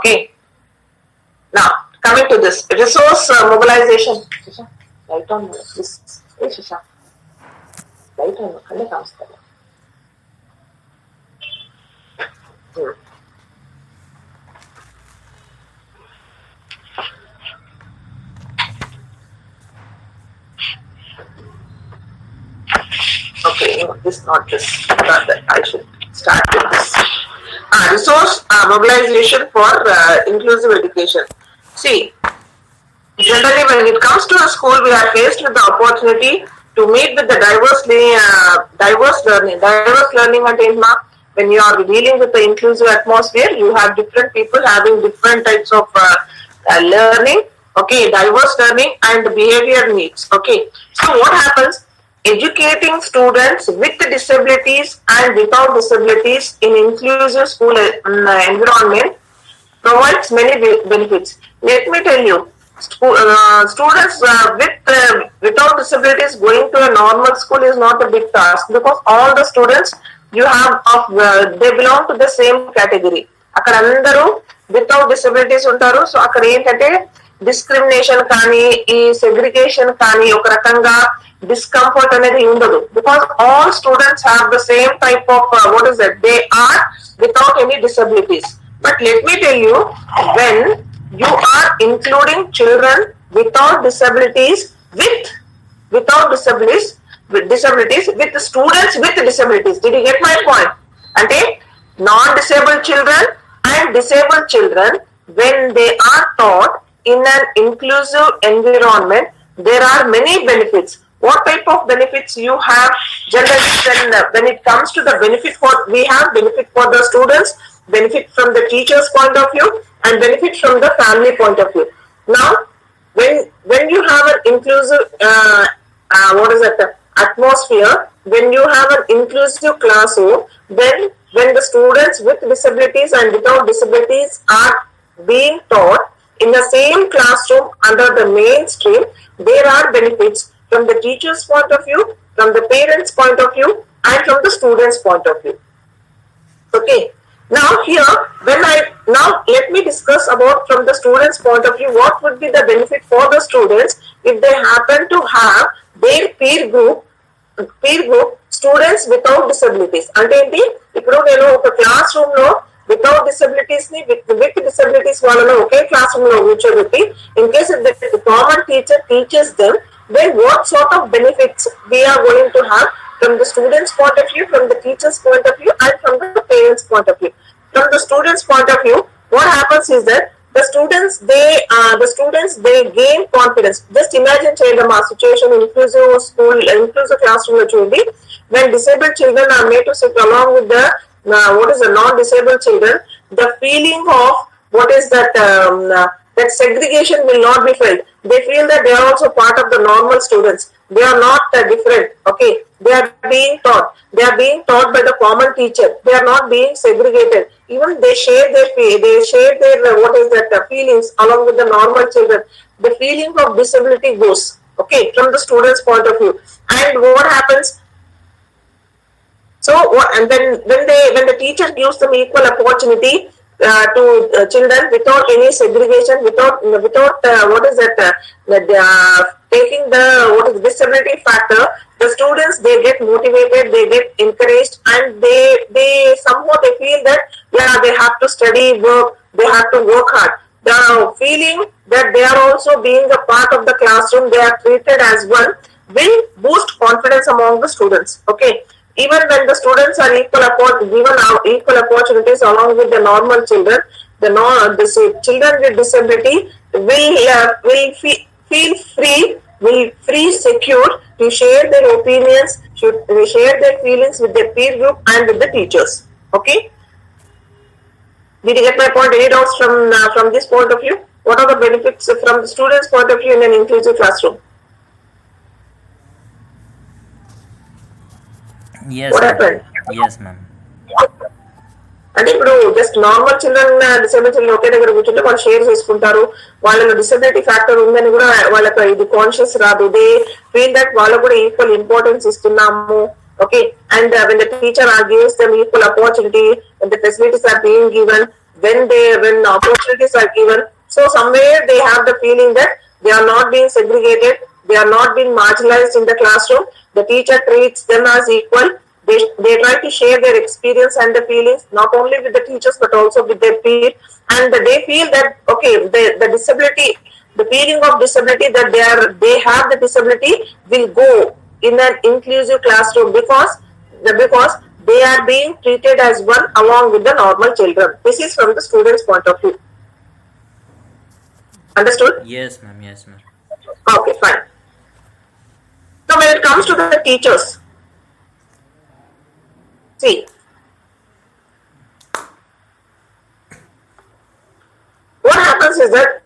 Okay. Now, coming to this resource mobilization. Light on this. Light on. Okay, no, this not this. Not that. I should start with this. Resource mobilization for inclusive education. See, generally when it comes to a school, we are faced with the opportunity to meet with the diverse learning. Diverse learning and when you are dealing with the inclusive atmosphere, you have different people having different types of learning. Okay, diverse learning and behavior needs. Okay, so what happens? Educating students with disabilities and without disabilities in inclusive school environment provides many benefits. Let me tell you, students without disabilities going to a normal school is not a big task, because all the students you have they belong to the same category. అక్కడ అందరూ without disabilities ఉంటారు. So అక్కడ ఏంటంటే discrimination కానీ ఈ segregation కానీ ఒక రకంగా discomfort అనేది ఉండదు, because all students have the same type of they are without any disabilities. But let me tell you, when you are including children without disabilities with students with disabilities, did you get my point? Ante non-disabled children and disabled children, when they are taught in an inclusive environment, there are many benefits. What type of benefits you have? Generally, when it comes to the benefit we have benefit for the students, benefit from the teacher's point of view, and benefit from the family point of view. Now, when you have an inclusive atmosphere, when you have an inclusive classroom, then when the students with disabilities and without disabilities are being taught in the same classroom under the mainstream, there are benefits from the teacher's point of view, from the parents' point of view, and from the students' point of view. Okay. Now here, let me discuss about from the students' point of view, what would be the benefit for the students if they happen to have their peer group students without disabilities. అంటే ఏంటి, ఇప్పుడు నేను ఒక class room లో without disabilities ని with disabilities వాళ్ళను ఒకే class room లో కూర్చోబెట్టి, in case the common teacher teachers them, then what sort of benefits we are going to have from the students' point of view, from the teacher's point of view, and from the parents' point of view. From the students' point of view, what happens is that the students they gain confidence. Just imagine children situation inclusive school, inclusive classroom children, when disabled children are made to sit along with the non-disabled children, the feeling of what is that that segregation will not be felt. They feel that they are also part of the normal students. They are not different. Okay, they are being taught. They are being taught by the common teacher. They are not being segregated. Even they share their feelings along with the normal children. The feeling of disability goes. Okay, from the students' point of view. And what happens? So, and then when the teacher gives them equal opportunity to children without any segregation, without taking the disability factor, the students, they get motivated, they get encouraged, and they somehow they feel that they have to study, work, they have to work hard. The feeling that they are also being a part of the classroom, they are treated as one, will boost confidence among the students. Okay. Even when the students are given equal opportunities along with the normal children, the children with disability will feel free, secure to share their opinions, to share their feelings with their peer group and with the teachers. Okay? Did you get my point? Any doubts from this point of view? What are the benefits from the students' point of view in an inclusive classroom? Yes, what happened? Yes, ma'am. అంటే ఇప్పుడు just normal children disabled children ఒకే దగ్గర కూర్చుంటే వాళ్ళు share చేసుకుంటారు. వాళ్ళలో disability factor ఉందని కూడా వాళ్ళకి ఇది కాన్షియస్ రాదు. దే ఫీల్ దట్ వాళ్ళకు కూడా ఈక్వల్ ఇంపార్టెన్స్ ఇస్తున్నాము. Okay, and when the teacher gives them equal opportunity, when the facilities are being given, when opportunities are given, so somewhere they have the feeling that they are not being segregated, they are not being marginalized in the classroom. The teacher treats them as equal. They try to share their experience and the feelings not only with the teachers but also with their peers, and they feel that okay, the disability, the feeling of disability that they have the disability will go in an inclusive classroom because they are being treated as one along with the normal children. This is from the student's point of view. Understood? Yes, ma'am. Yes, ma'am. Okay, fine. Now, when it comes to the teachers, see, what happens is that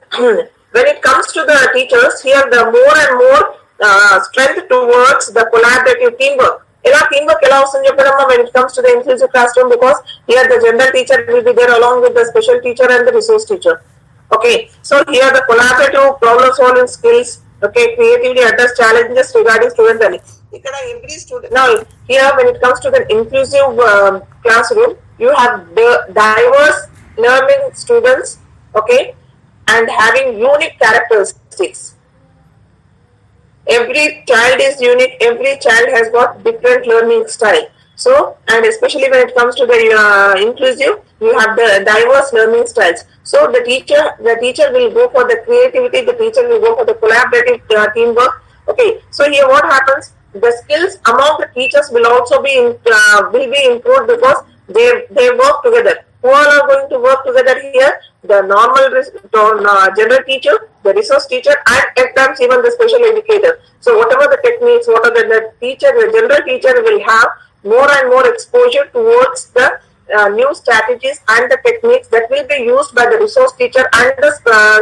when it comes to the teachers, here the more and more strength towards the collaborative teamwork. Teamwork when it comes to the inclusive classroom, because here the general teacher will be there along with the special teacher and the resource teacher. Okay, so here the collaborative problem solving skills, okay, creatively address challenges regarding student learning. Every student, now here when it comes to the inclusive classroom, you have the diverse learning students, okay, and having unique characteristics. Every child is unique, every child has got different learning style. So, and especially when it comes to the inclusive, you have the diverse learning styles. So the teacher will go for the creativity, the teacher will go for the collaborative teamwork. Okay, so here what happens? The skills among the teachers will also be improved because they work together. Who all are going to work together here? The normal general teacher, the resource teacher, and at times even the special educator. So whatever the techniques, whatever the general teacher will have more and more exposure towards the new strategies and the techniques that will be used by the resource teacher and the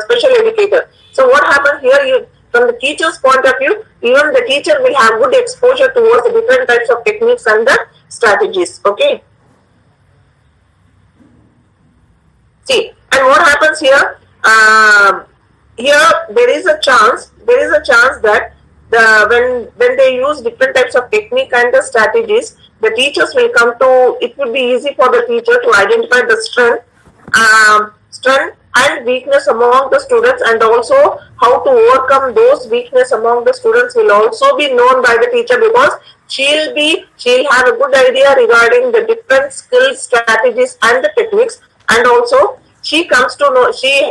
special educator. So what happens here, from the teacher's point of view, even the teacher will have good exposure towards the different types of techniques and the strategies. Okay. See, and what happens here? Here there is a chance that when they use different types of technique and the strategies, the teachers will come to, it would be easy for the teacher to identify the strength and weakness among the students, and also how to overcome those weakness among the students will also be known by the teacher, because she'll have a good idea regarding the different skills, strategies and the techniques, and also she comes to know, she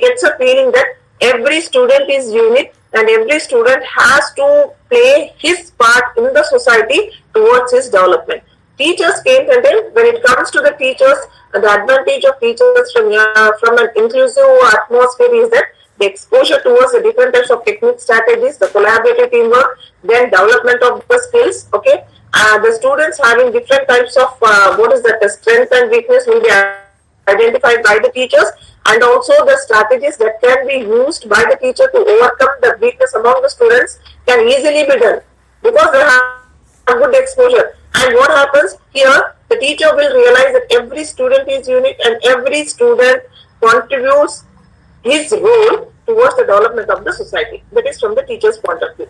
gets a feeling that every student is unique and every student has to play his part in the society towards his development. Teachers came and then when it comes to the teachers, the advantage of teachers from an inclusive atmosphere is that the exposure towards the different types of technique, strategies, the collaborative teamwork, then development of the skills. Okay, the students having different types of the strength and weakness will be identified by the teachers, and also the strategies that can be used by the teacher to overcome the weakness among the students can easily be done because they have good exposure. And what happens here, the teacher will realize that every student is unique and every student contributes his role towards the development of the society. That is from the teacher's point of view.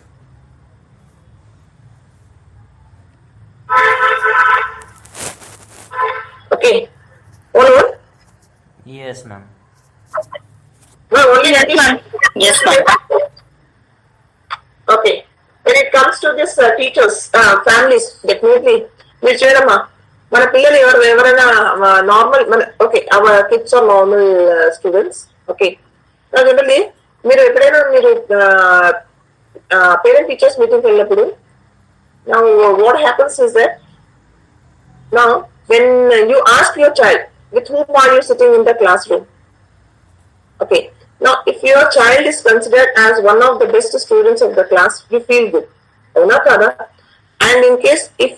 Okay. All? Yes, ma'am. No, only yes, ma'am. Yes, ma'am. Okay. When it comes to this teachers, families, definitely, మన పిల్లలు ఎవరైనా normal okay our kids are normal students. Okay, generally మీరు ఎప్పుడైనా parent teachers మీటింగ్కి వెళ్ళినప్పుడు now what happens is that now when you ask your child with whom are you sitting in the classroom, okay, now if your child is considered as one of the best students of the class, you feel good, and in case if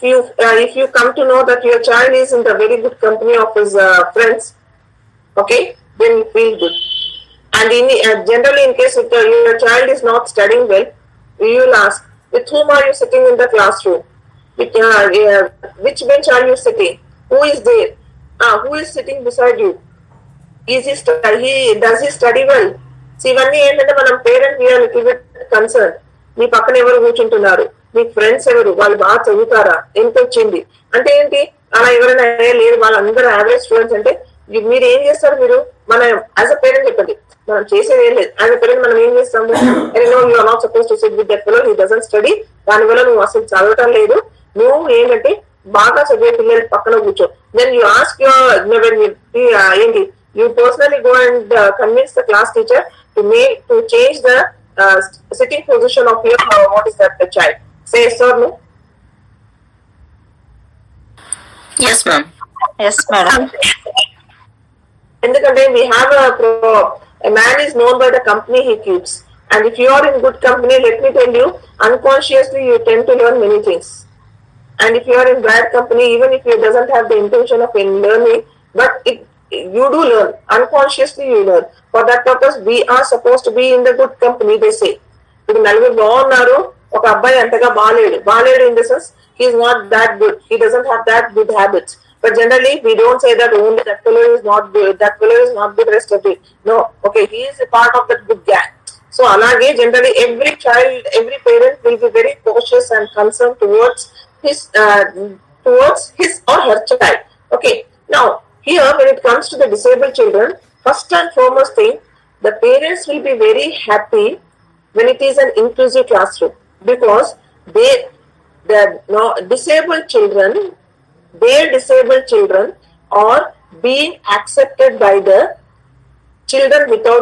you come to know that your child is in the very good company of his friends, okay, then you feel good. And generally in case if your child is not studying well, you will ask, with whom are you sitting in the classroom? Which bench are you sitting? Who is there? Who is sitting beside you? Does he study well? See, ఇవన్నీ ఏంటంటే మనం parent we are little bit concern. మీ పక్కన ఎవరు కూర్చుంటున్నారు, మీ friends ఎవరు, వాళ్ళు బాగా చదువుతారా, ఎంత వచ్చింది అంటే ఏంటి, అలా ఎవరైనా లేదు వాళ్ళందరూ యావరేజ్ స్టూడెంట్స్ అంటే మీరు ఏం చేస్తారు? మీరు మన యాజ్ అ పేరెంట్ చెప్పండి, మనం చేసేది ఏం లేదు. యాజ్ అ పేరెంట్ మనం ఏం చేస్తాము? You are not suppose to sit with that fellow, he doesn't study, దానివల్ల నువ్వు అసలు చదవటం లేదు, నువ్వు ఏంటంటే బాగా చదివే పిల్లల పక్కన కూర్చో. దెన్ యూ ఆస్క్ యువర్ ఏంటి, you personally go and convince the class teacher to change the sitting position of your what is that the child. Say yes or no? Yes, ma'am. Yes, madam. ఎందుకంటే we have a man is known by the company he keeps, and if you are in good company, let me tell you, unconsciously you tend to learn many things. And if you are in bad company, even if you doesn't have the intention of learning, but you do learn, unconsciously you learn. For that purpose we are supposed to be in the good company, they say. ఇప్పుడు నలుగురు బాగున్నారు, ఒక అబ్బాయి అంతగా బాలేడు in the sense he is not that good, he doesn't have that good habits. But generally we don't say that only that fellow is not good, that fellow is not good, rest of it. No, okay, he is a part of that good gang. So alage generally every child, every parent will be very cautious and concerned towards his or her child. Okay, now here when it comes to the disabled children, first and foremost thing, the parents will be very happy when it is an inclusive classroom, because disabled children are being accepted by the children without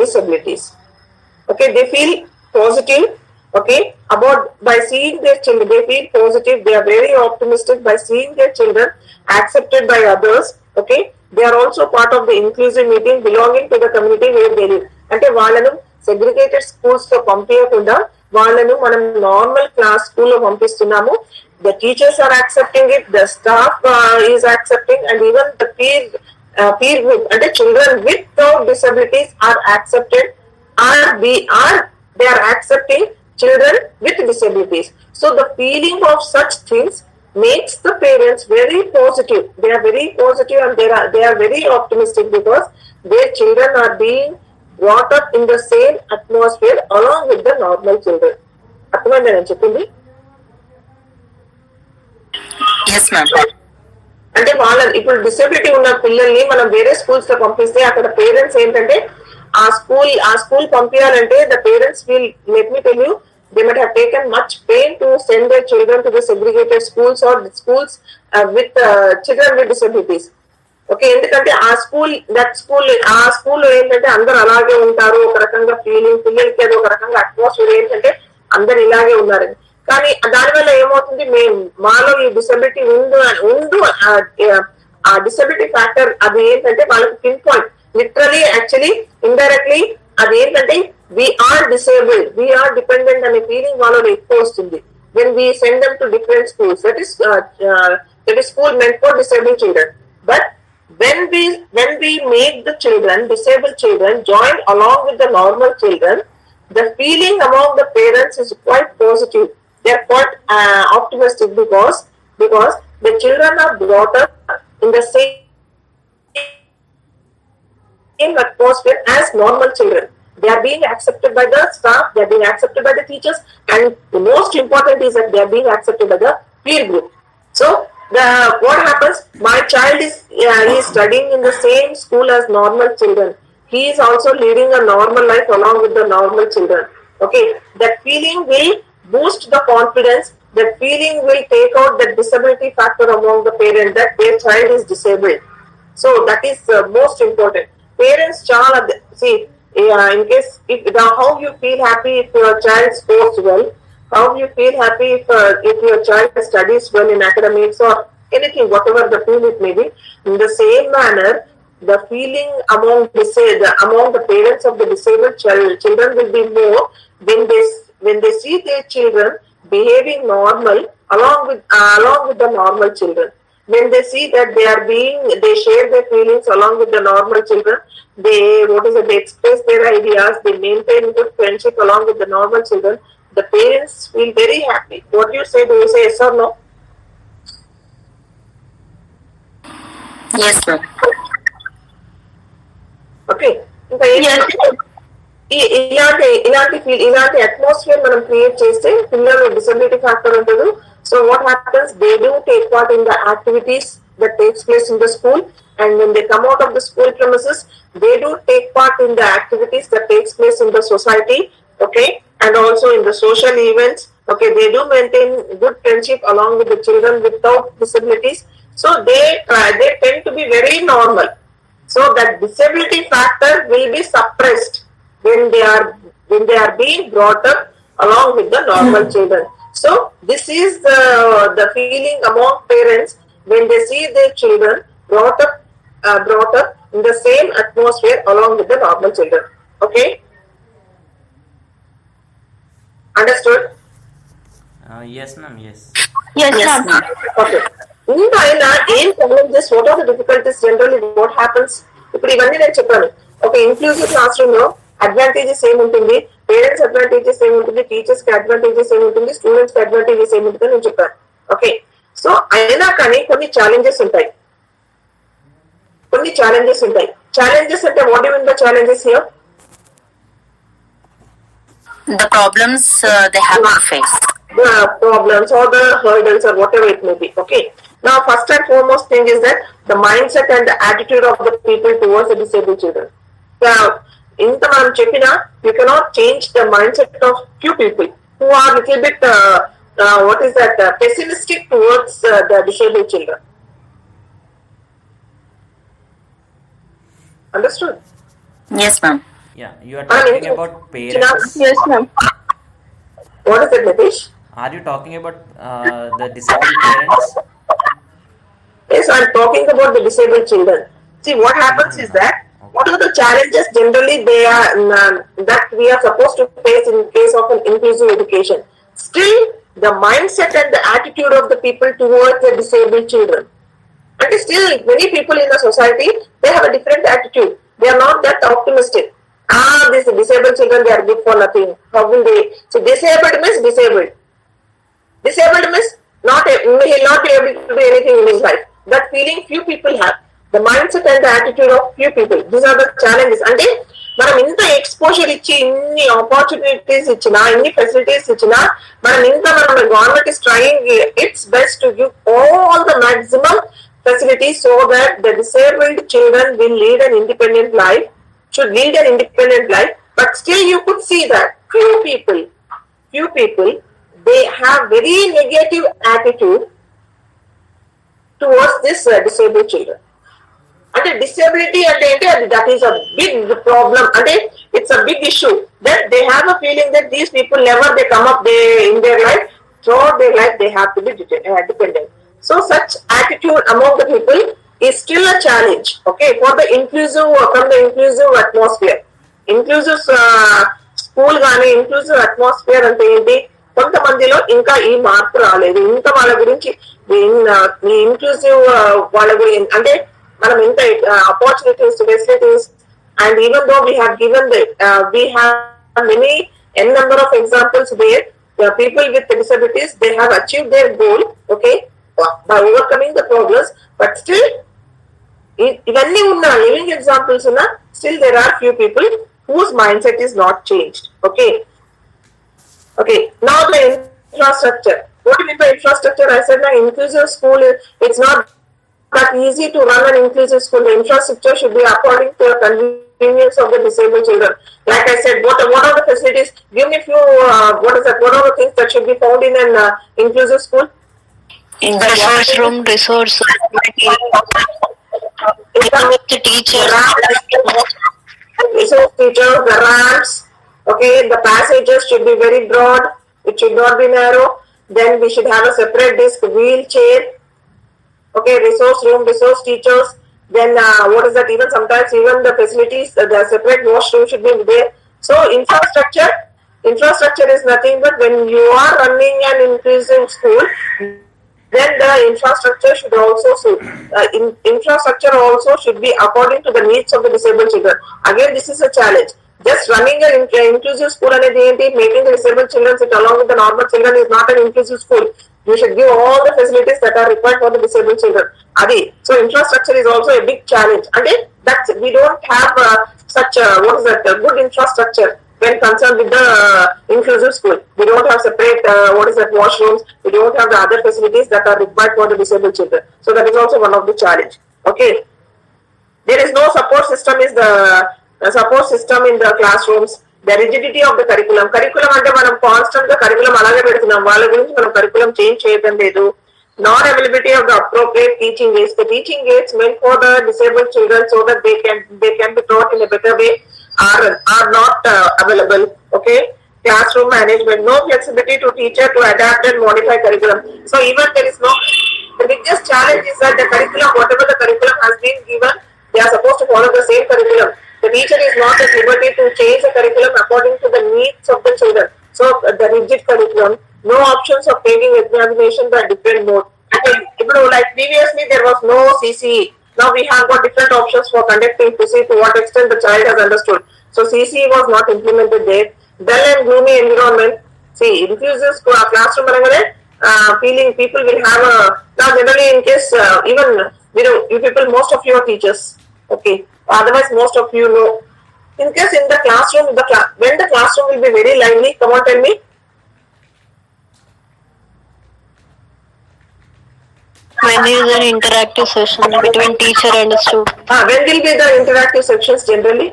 disabilities. Okay, they feel positive, okay, about by seeing their children, they feel positive, they are very optimistic by seeing their children accepted by others. Okay, they are also part of the inclusive meeting, belonging to the community where they live. అంటే వాళ్ళను segregated schools లో పంపించకుండా వాళ్ళను మనం normal class స్కూల్లో పంపిస్తున్నాము. The teachers are accepting it, the staff is accepting, and even the peer group, అంటే children without disabilities are accepted, they are accepting children with disabilities. So the feeling of such things makes the parents very positive. They are very positive and they are very optimistic because their children are being brought up in the same atmosphere along with the normal children. అర్థమైంది నేను చెప్పింది? Yes, ma'am. అంటే వాళ్ళ ఇప్పుడు disability ఉన్న పిల్లల్ని మనం వేరే స్కూల్స్ లో పంపిస్తే అక్కడ పేరెంట్స్ ఏంటంటే ఆ స్కూల్ పంపించాలంటే the parents will, let me tell you, they might have taken much pain to send their children to the segregated schools or schools with children with disabilities. Okay, ఎందుకంటే ఆ స్కూల్లో ఏంటంటే అందరు అలాగే ఉంటారు, ఒక రకంగా ఫీలింగ్, పిల్లలకి అది ఒక రకంగా అట్మాస్ఫియర్ ఏంటంటే అందరు ఇలాగే ఉన్నారని. కానీ దానివల్ల ఏమవుతుంది, మాలో ఈ డిసబిలిటీ ఉండు ఆ డిసబిలిటీ ఫ్యాక్టర్ అది ఏంటంటే వాళ్ళకి pin point, literally actually indirectly అది ఏంటంటే వీఆర్ డిసేబుల్డ్, వీఆర్ డిపెండెంట్ అనే ఫీలింగ్ వాళ్ళలో ఎక్కువ వస్తుంది. when we send them to different schools, that is school meant for disabled children. But when we make the disabled children join along with the normal children, the feeling among the parents is quite positive. They are quite optimistic because the children are brought up in the same atmosphere as normal children. They are being accepted by the staff, they are being accepted by the teachers, and the most important is that they are being accepted by the peer group. So what happens, my child is studying in the same school as normal children. He is also leading a normal life along with the normal children. Okay, that feeling will boost the confidence, that feeling will take out the disability factor among the parents that their child is disabled. So that is most important. Parents see, in case how you feel happy if your child scores well, how you feel happy if your child studies well in academics or anything, whatever the field it may be. In the same manner, the feeling among the parents of the disabled children will be more when they see their children behaving normal along with the normal children. When they see that they share their feelings along with the normal children, they express their ideas, they maintain good friendship along with the normal children, the parents feel very happy. What do you say? Do you say yes or no? Yes, ma'am. Okay. ఇలాంటి atmosphere మనం create చేస్తే పిల్లలు disability factor ఉంటుంది. So what happens, they do take part in the activities that takes place in the school, and when they come out of the school premises, they do take part in the activities that takes place in the society, okay, and also in the social events. Okay, they do maintain good friendship along with the children without disabilities. So they tend to be very normal. So that disability factor will be suppressed when they are being brought up along with the normal children. So this is the feeling among parents when they see their children brought up in the same atmosphere along with the normal children. Okay, understood? Yes, ma'am. Yes. Yes, ma'am. Okay. ఇంకా ఆయన ఏం challenges, what are the difficulties generally, what happens? ఇప్పుడు ఇవన్నీ నేను చెప్పాను. ఒక inclusive class room లో advantages ఏముంటుంది, పేరెంట్స్ అడ్వాంటేజెస్ ఏముంటుంది, టీచర్స్ కి అడ్వాంటేజెస్ ఏముంటుంది, స్టూడెంట్స్ కి అడ్వాంటేజెస్ ఏముంటుంది నేను చెప్పాను. ఓకే, సో అయినా కానీ కొన్ని ఛాలెంజెస్ ఉంటాయి. ఛాలెంజెస్ అంటే what you mean by challenges here? The problems they have to face. The problems or the hurdles or whatever it may be. Okay. Now, first and foremost thing is that the mindset and the attitude of the people towards the disabled children. Now, in the man checkina, you cannot change the mindset of few people who are little bit pessimistic towards the disabled children. Understood? Yes, ma'am. Yeah, you are talking about parents. Yes, ma'am. What is it, Nitish? Are you talking about the disabled parents? Yes, I'm talking about the disabled children. See, what happens is that what are the challenges generally they are that we are supposed to face in case of an inclusive education? Still, the mindset and the attitude of the people towards the disabled children. And still, many people in the society, they have a different attitude. They are not that optimistic. These disabled children, they are good for nothing. How will they? So, disabled means disabled. Disabled means he will not be able to do anything in his life. That feeling few people have. The mindset and the attitude of few people. These are the challenges. అంటే మనం ఇంత exposure ఇచ్చి ఇన్ని opportunities ఇచ్చినా ఇన్ని facilities ఇచ్చినా మన government is trying it's best to give all the maximum facilities so that the disabled children will lead an independent life, but still you could see that few people, they have very negative attitude towards this disabled children. And disability that is a big problem, and it's a big issue that they have a feeling that these people never they come up in their life, throughout their life they have to be dependent. So such attitude among the people is still a challenge, okay, from the inclusive atmosphere. Inclusive school gaani, inclusive atmosphere ante enti కొంతమందిలో ఇంకా ఈ మార్పు రాలేదు. ఇంకా వాళ్ళ గురించి ఈ inclusive వాళ్ళ గురించి అంటే మనం ఇంత opportunities, facilities, and even though we have many number of examples where the people with disabilities, they have achieved their goal, okay, by overcoming the problems, but still ఇవన్నీ ఉన్న లివింగ్ ఎగ్జాంపుల్స్ ఉన్న still there are few people whose mindset is not changed. Okay, now the infrastructure. What do you mean by infrastructure? I said that inclusive school, it's not that easy to run an inclusive school. The infrastructure should be according to the convenience of the disabled children. Like I said, what are the facilities? Give me few, what are the things that should be found in an inclusive school? In the classroom, resource with the teacher. Resource teachers, the ramps, okay, the passages should be very broad, it should not be narrow. Then we should have a separate desk, wheelchair, okay, resource room, resource teachers. Then what is that, even sometimes even the facilities, the separate washroom should be there. So infrastructure is nothing but when you are running an inclusive school, then the infrastructure should also infrastructure also should be according to the needs of the disabled children. Again, this is a challenge. Just running an inclusive school and making the disabled children sit along with the normal children is not an inclusive school. You should give all the facilities that are required for the disabled children. So infrastructure is also a big challenge. And we don't have such good infrastructure. when concerned with the inclusive school. We don't have separate washrooms. We don't have the other facilities that are required for the disabled children. So that is also one of the challenge. Okay. There is no support system in the classrooms. The rigidity of the curriculum. Curriculum అంటే మనం constant గా curriculum అలాగే పెడుతున్నాం. వాళ్ళ గురించి మనం curriculum change చేయడం లేదు. Non-availability of the appropriate teaching aids. The teaching aids meant for the disabled children so that they can be taught in a better way are not available. Okay. Classroom management. No flexibility to teacher to adapt and modify curriculum. So even there is no. The biggest challenge is that the curriculum, whatever the curriculum has been given, they are supposed to follow the same curriculum. The teacher is not at liberty to change the curriculum according to the needs of the children. So the rigid curriculum, no options of taking examination by different mode. Like previously there was no CCE. Now we have got different options for conducting to see to what extent the child has understood. So CCE was not implemented there. Dull and gloomy environment. See, inclusive classroom feeling people will have now generally in case even you people, most of you are teachers. Okay. Otherwise, most of you know. In case in the classroom, when the classroom will be very lively, come on, tell me. When there is an interactive session between teacher and student. When will be the interactive sections generally?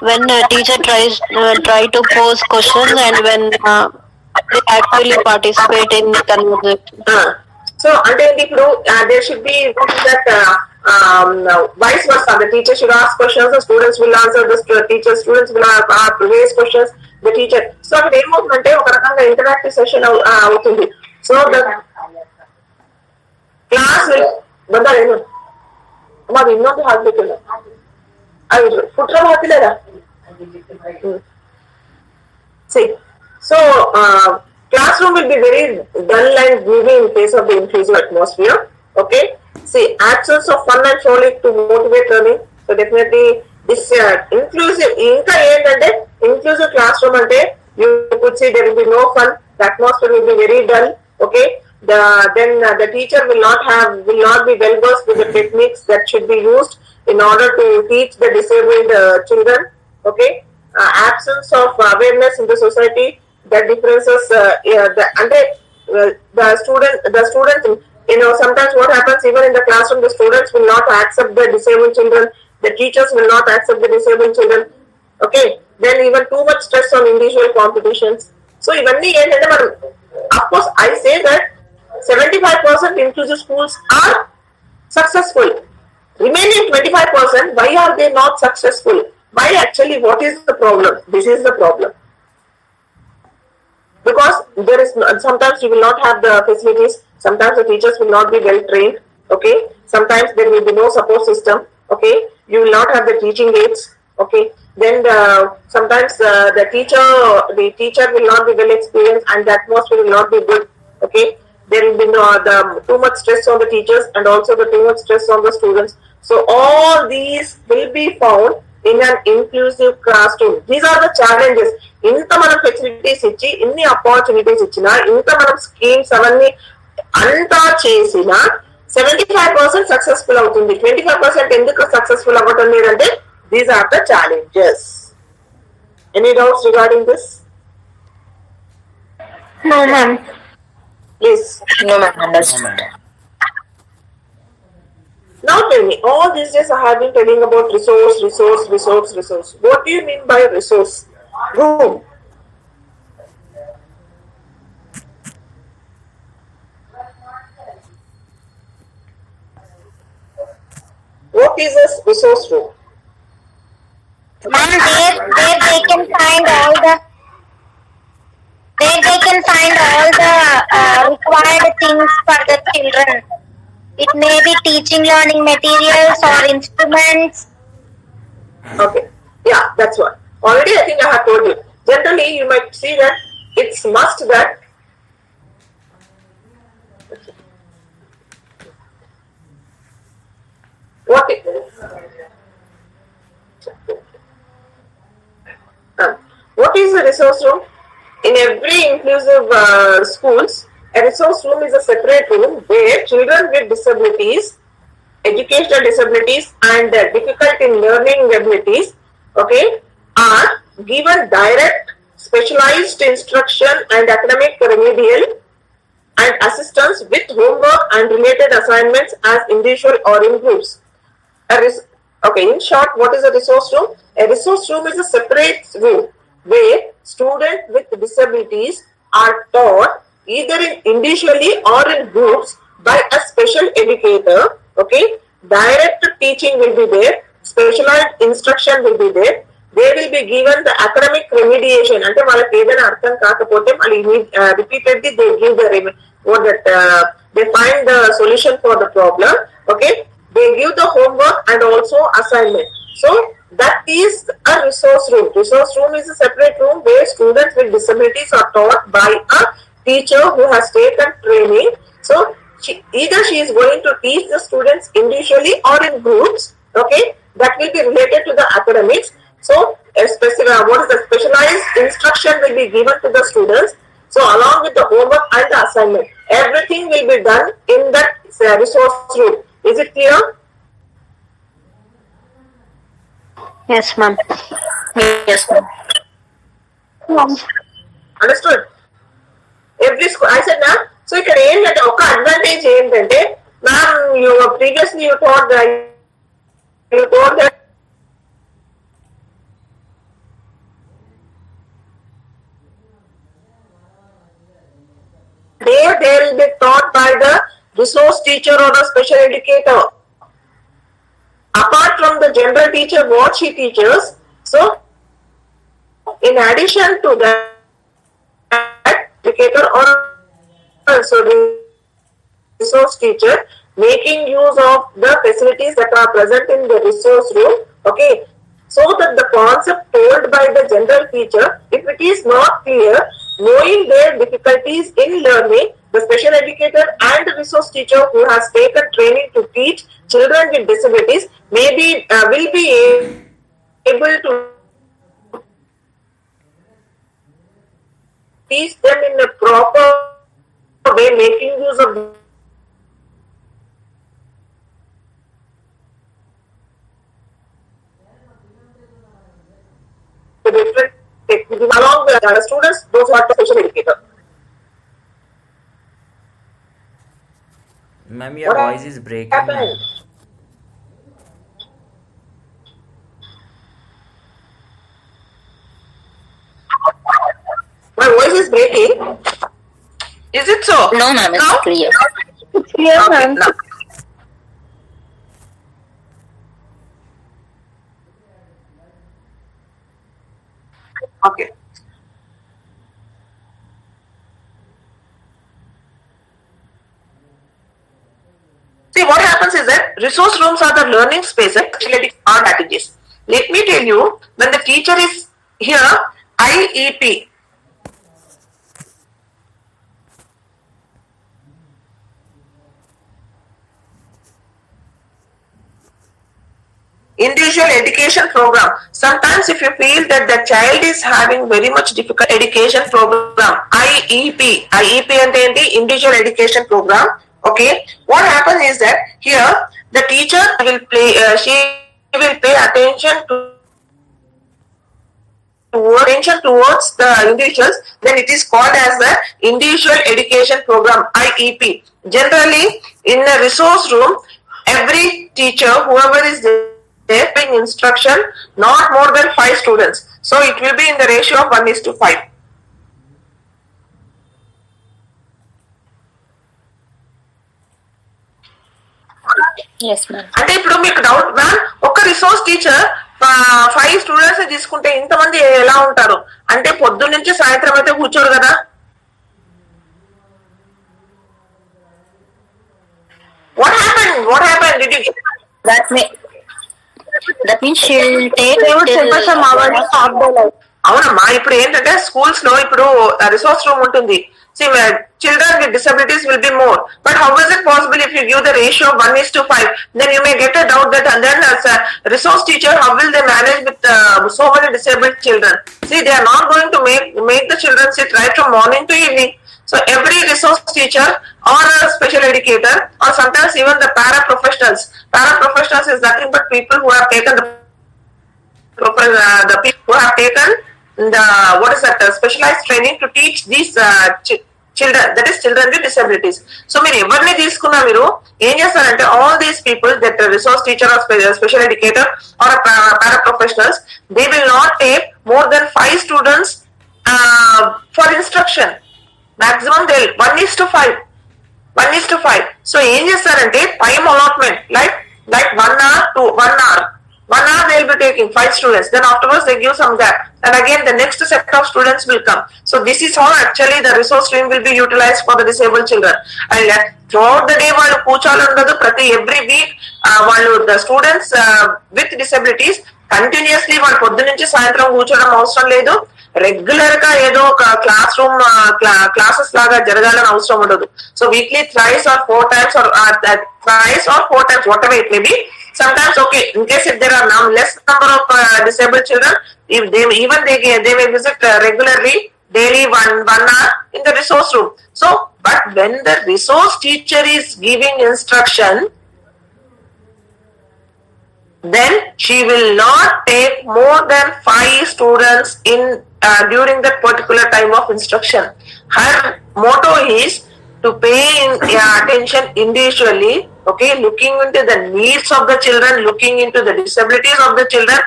When teacher try to pose questions and when they actually participate in the conversation. So, there should be that vice versa. The teacher should ask questions, the students will answer, the students will raise questions, the teacher. So, interactive session outundi. So, the class will ಇನ್ನೊಂದು ಹಾಕ್ಬೇಕಿಲ್ಲ ಪುಟ್ರ ಹಾಕಿಲ್ಲ. See, so classroom will be very dull and gloomy in case of the inclusive atmosphere. Okay. See, absence of fun and frolic to motivate learning. So definitely this inclusive. Inka endante inclusive classroom ante you could see there will be no fun. The atmosphere will be very dull. Okay. The teacher will not be well versed with the techniques that should be used in order to teach the disabled children. Okay. Absence of awareness in the society. That differences the students, sometimes what happens even in the classroom, the students will not accept the disabled children, the teachers will not accept the disabled children. Okay. Then even too much stress on individual competitions. So even of course I say that 75% inclusive schools are successful. Remaining 25%, why are they not successful? Why actually, what is the problem? This is the problem. Because there is sometimes you will not have the facilities, sometimes the teachers will not be well trained. Okay. Sometimes there will be no support system. Okay. You will not have the teaching aids. Okay. Then sometimes the teacher will not be well experienced and the atmosphere will not be good. Okay. There will be too much stress on the teachers and also the too much stress on the students. So all these will be found in an inclusive classroom. These are the challenges. Inta manam facilities ichi, inni opportunities ichina, inta manam schemes avanni anta chesina 75% successful avutundi. 25% enduku successful avvatam ledante these are the challenges. Any doubts regarding this? No, ma'am. Please. No, ma'am. Understood. Now tell me, all these days I have been telling about resource. What do you mean by resource? Room. What is a resource room? Ma'am, there they can find all the required things for the children. It may be teaching learning materials or instruments. Okay. Yeah, that's what. Already I think I have told you. Generally, you might see that it's must that what is a resource room? In every inclusive schools, a resource room is a separate room where children with disabilities, educational disabilities and difficult in learning abilities okay, are given direct specialized instruction and academic remedial and assistance with homework and related assignments as individual or in groups. Okay, in short, what is a resource room? A resource room is a separate room where students with disabilities are taught either individually or in groups by a special educator. Okay, direct teaching will be there, specialized instruction will be there. They will be given the academic remediation. అంటే వాళ్ళకి ఏదైనా అర్థం కాకపోతే మళ్ళీ repeatedly they give the they find the solution for the problem. Okay, they give the homework and also assignment. So that is a resource room. Resource room is a separate room where students with disabilities are taught by a teacher who has taken training. So either she is going to teach the students individually or in groups. Okay, that will be related to the academics. So what is the specialized instruction will be given to the students. So along with the homework and the assignment, everything will be done in that resource room. Is it clear? Yes, ma'am. Yes, ma'am. Understood? Every school, I said now. So ఇక్కడ ఏంటంటే ఒక advantage ఏంటంటే ma'am previously you told that they will be taught by the resource teacher or a special educator. Apart from the general teacher, what she teaches, so in addition to that, educator or also the resource teacher making use of the facilities that are present in the resource room, okay, so that the concept told by the general teacher, if it is not clear, knowing their difficulties in learning, the special educator and the resource teacher who has taken training to teach children with disabilities will be able to teach them in a proper way, making use of the different techniques along with the students, those who are the special educator. Ma'am, your voice is breaking. Happened? My voice is breaking. Is it so? No, ma'am, it's Now? clear. Yes, Okay, ma'am. now. Okay. See, what happens is that resource rooms are the learning spaces or strategies. Let me tell you, when the teacher is here, IEP, individual education program. Sometimes if you feel that the child is having very much difficult education program, IEP and the individual education program, okay, what happens is that here the teacher will she will pay attention towards the individuals, then it is called as the individual education program, IEP. Generally in a resource room, every teacher, whoever is there giving instruction, not more than 5 students. So it will be in the ratio of 1:5. Yes, ma'am. అంటే ఇప్పుడు మీకు doubt ma'am, ఒక resource teacher 5 students తీసుకుంటే ఇంతమంది ఎలా ఉంటారు అంటే పొద్దున్న నుంచి సాయంత్రం అయితే కూర్చోరు కదా. What happened? Did you get That means she'll take They would till send some hours to stop the life. అవునమ్మా, ఇప్పుడు ఏంటంటే స్కూల్స్ లో ఇప్పుడు రిసోర్స్ రూమ్ ఉంటుంది. See, children with disabilities will be more. But how is it possible if you give the ratio of 1:5? Then you may get a doubt that, and then as a resource teacher, how will they manage with so many disabled children? See, they are not going to make the children sit right from morning to evening. So every resource teacher or a special educator, or sometimes even the paraprofessionals is nothing but people who have taken the the people who have taken the specialized training to teach these children, that is children with disabilities. So మీరు ఎవరిని తీసుకున్నా మీరు ఏం చేస్తారంటే all these people, that resource teacher or special educator or para professionals, they will not take more than 5 students for instruction. Maximum they'll 1:5. So ఏం చేస్తారంటే time allotment, like 1 hour to 1 hour. 1 hour they'll be taking 5 students. Then afterwards they give some gap, and again the next set of students will come. So this is how actually the resource stream will be utilized for the disabled children. And throughout the day వాళ్ళు కూర్చోాలి ఉండదు. every week వాళ్ళు the students with disabilities continuously వాళ్ళు పొద్దు నుంచి సాయంత్రం కూర్చోవడం అవసరం లేదు. రెగ్యులర్ గా ఏదో ఒక క్లాస్ రూమ్ క్లాసెస్ లాగా జరగాలని అవసరం ఉండదు. So weekly thrice or 4 times or whatever it may be. Sometimes, okay, in case if there are now less number of disabled children, if they may visit regularly, daily 1 hour in the resource room. So, but when the resource teacher is giving instruction, then she will not take more than 5 students in during that particular time of instruction. Her motto is to pay attention individually, okay, looking into the needs of the children, looking into the disabilities of the children,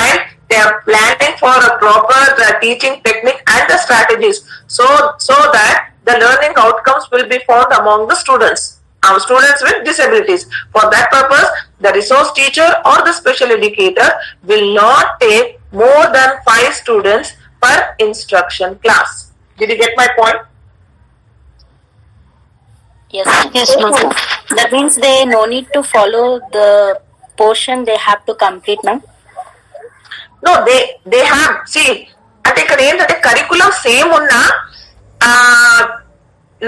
and they are planning for a proper teaching technique and the strategies, so that the learning outcomes will be found among the students, our students with disabilities. For that purpose, the resource teacher or the special educator will not take more than 5 students per instruction class. Did you get my point? Yes, ma'am. That means they no need to follow the portion they have to complete, ma'am. No, they have, see, అంటే ఇక్కడ ఏంటంటే curriculum same ఉన్నా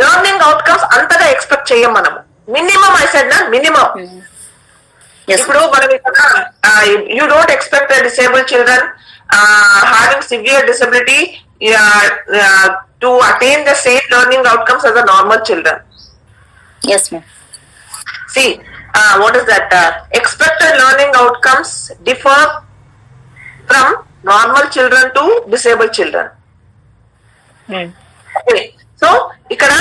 learning outcomes అంతగా expect చేయం మనము. Minimum I said నా minimum. ఇప్పుడు మనం ఇక్కడ you don't expect disabled children having severe disability to attain the same learning outcomes as a normal children. Yes, ma'am. See, what is that? Expected learning outcomes differ from normal children to disabled children. Okay. So, ఇక్కడ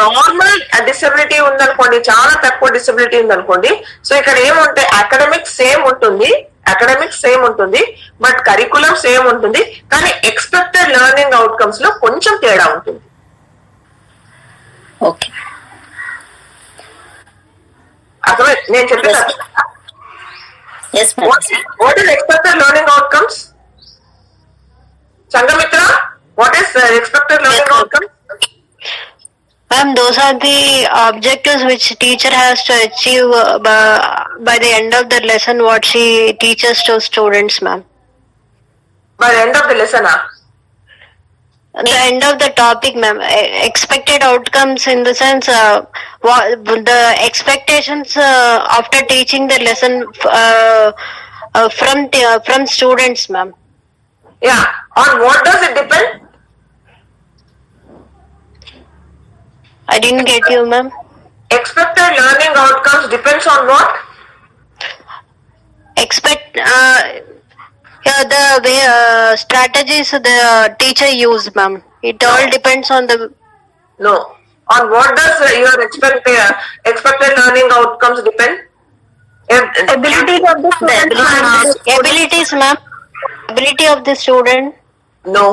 normal disability ఉందనుకోండి, చాలా తక్కువ disability ఉందనుకోండి. So ఇక్కడ ఏముంటే academics same ఉంటుంది, but curriculum same ఉంటుంది, కానీ ఎక్స్పెక్టెడ్ లెర్నింగ్ అవుట్కమ్స్ లో కొంచెం తేడా ఉంటుంది. ఓకే, అసలు నేను చెప్పిన what is expected learning outcomes? Sangamitra, what is expected learning outcomes? Ma'am, those are the objectives which teacher has to achieve by the end of the lesson what she teaches to students, ma'am. By the end of the lesson, The end of the topic, ma'am. Expected outcomes in the sense, what the expectations after teaching the lesson from students, ma'am. Yeah. On what does it depend? I didn't get you, ma'am. Expected learning outcomes depends on what? The way strategies the teacher use, ma'am. It all depends on the. No. On what does your expected learning outcomes depend? Abilities of the student. Abilities, ma'am. Ability of the student. No.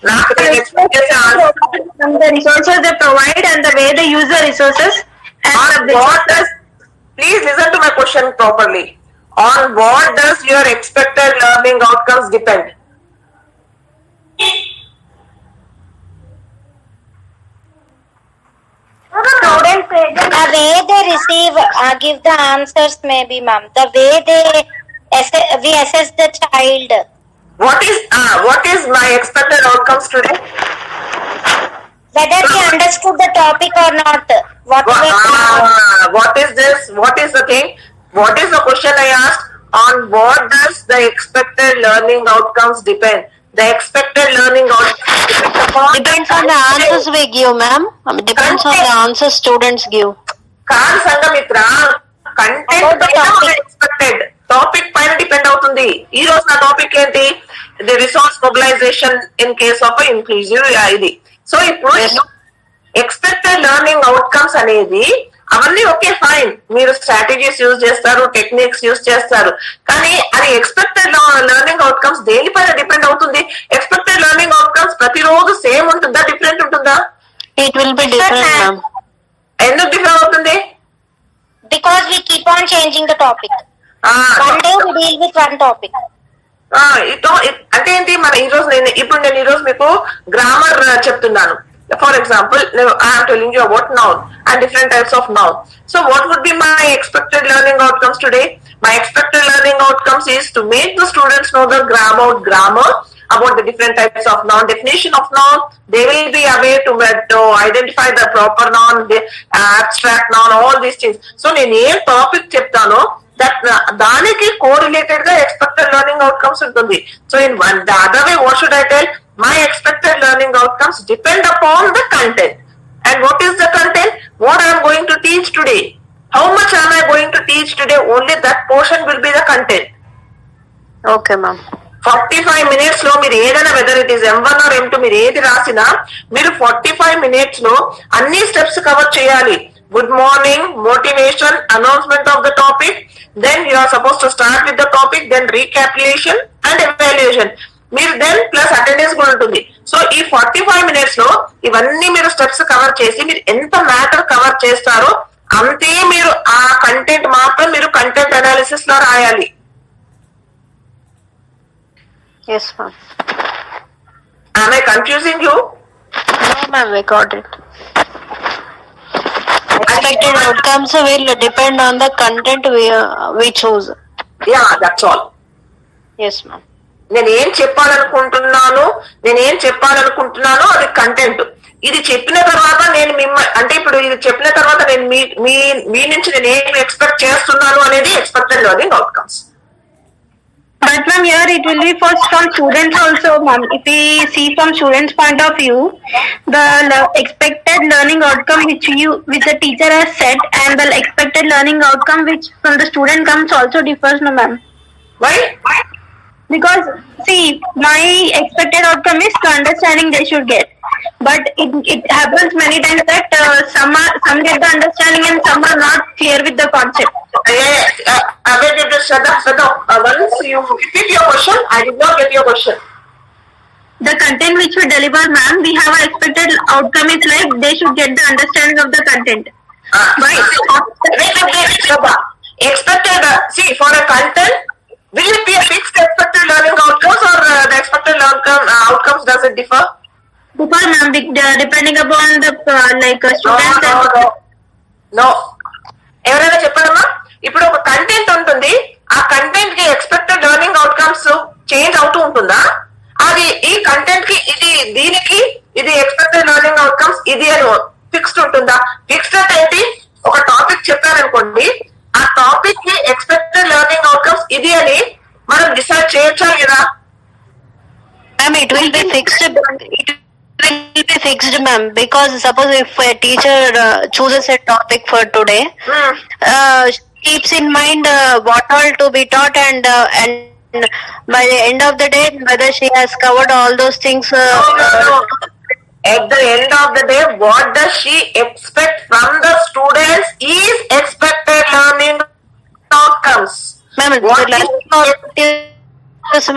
The resources they provide and the way they use the resources. On what does, please listen to my question properly. On what does your expected learning outcomes depend? Students, the way they receive, give the answers, maybe, ma'am. The way we assess the child. What is my expected outcomes today? Whether they understood the topic or not. What is this? What is the thing? What is the question I asked? On what does the expected learning outcomes depend? The expected learning outcomes Depends on the answers we give, ma'am. Depends on the answers students give. Sangamitra, content expected. Topic ఉంది. ఈ రోజు నా topic ఏంటి? The resource mobilisation in case of inclusive ఇది. So ఇప్పుడు expected learning outcomes అనేది అవన్నీ okay fine, మీరు స్ట్రాటజీస్ యూజ్ చేస్తారు, టెక్నిక్స్ యూజ్ చేస్తారు, కానీ అది ఎక్స్పెక్టెడ్ లెర్నింగ్ అవుట్కమ్స్ దేనిపైన డిపెండ్ అవుతుంది? ఎక్స్పెక్టెడ్ లెర్నింగ్ అవుట్కమ్స్ ప్రతిరోజు సేమ్ ఉంటుందా, డిఫరెంట్ ఉంటుందా? It will be different, ma'am. ఎందుకు డిఫరెంట్ అవుతుంది? Because we keep on changing the topic. One day we deal with one topic. అంటే ఏంటి, మన నేను ఈ రోజు మీకు గ్రామర్ చెప్తున్నాను. For example I'm telling you about noun and different types of noun. So what would be my expected learning outcomes today? My expected learning outcomes is to make the students know the grammar, about the different types of noun, definition of noun. They will be aware to identify the proper noun, the abstract noun, all these things. So నేను ఏ topic చెప్తానో దానికి correlated గా expected learning outcomes ఉంటుంది. So in the other way, what should I tell? My expected learning outcomes depend upon the content. And what is the content? What I am going to teach today. How much am I going to teach today? Only that portion will be the content. Okay, ma'am. 45 minutes లో మీరు ఏదైనా, whether it is M1 or M2, మీరు ఏది రాసినా మీరు 45 minutes లో అన్ని steps cover చేయాలి. Good morning, motivation, announcement of the topic, then you are suppose to start with the topic, then recapitulation and evaluation. మీరు దెన్ ప్లస్ అటెండెన్స్ కూడా ఉంటుంది. సో ఈ 45 minutes లో ఇవన్నీ మీరు స్టెప్స్ కవర్ చేసి మీరు ఎంత మ్యాటర్ కవర్ చేస్తారో అంతే మీరు ఆ కంటెంట్ మాత్రం మీరు కంటెంట్ అనాలిసిస్ లో రాయాలి. Yes, ma'am. Am I confusing you? No, ma'am, we got it. Expected outcomes will depend on the content we choose. Yeah, that's all. Yes, ma'am. నేనేం చెప్పాలనుకుంటున్నాను అది కంటెంట్. ఇది చెప్పిన తర్వాత నేను అంటే ఇప్పుడు ఇది చెప్పిన తర్వాత నేను మీ నుంచి నేను ఏం ఎక్స్పెక్ట్ చేస్తున్నాను అనేది expected learning outcomes. But ma'am, here it will be for from students also, ma'am. If we see from students' point of view, the expected learning outcome which the teacher has set and the expected learning outcome which from the student comes also differs, no, ma'am. Why? Because see, my expected outcome is the understanding they should get, but it happens many times that some get the understanding and some are not clear with the concept. Once you repeat your question, I did not get your question. The content which we deliver, ma'am, we have an expected outcome is like they should get the understanding of the content. Wait, expected, see, for a content, will it be a fixed expected learning outcomes or the expected outcomes does it differ? Because ma'am, depending upon the students. No. ఎవరైనా చెప్పండమ్మా. ఇప్పుడు ఒక content ఉంటుంది, ఆ content కి expected learning outcomes change అవుతూ ఉంటుందా? అది ఈ కంటెంట్ కి దీనికి ఇది ఎక్స్పెక్టెడ్ లెర్నింగ్ అవుట్కమ్స్ ఇది అని ఫిక్స్డ్ ఉంటుందా? ఫిక్స్డ్ అంటే ఏంటి? ఒక టాపిక్ చెప్పారనుకోండి, ఆ టాపిక్ కి ఎక్స్పెక్టెడ్ లెర్నింగ్ అవుట్కమ్స్ ఇది అని మనం డిసైడ్ చేయొచ్చా లేదా? Ma'am, it will be fixed. It will be fixed, ma'am, because suppose if a teacher chooses a topic for today, keeps in mind what all to be taught, and by the end of the day whether she has covered all those things. No. At the end of the day, what does she expect from the students is expected learning outcomes. Ma'am,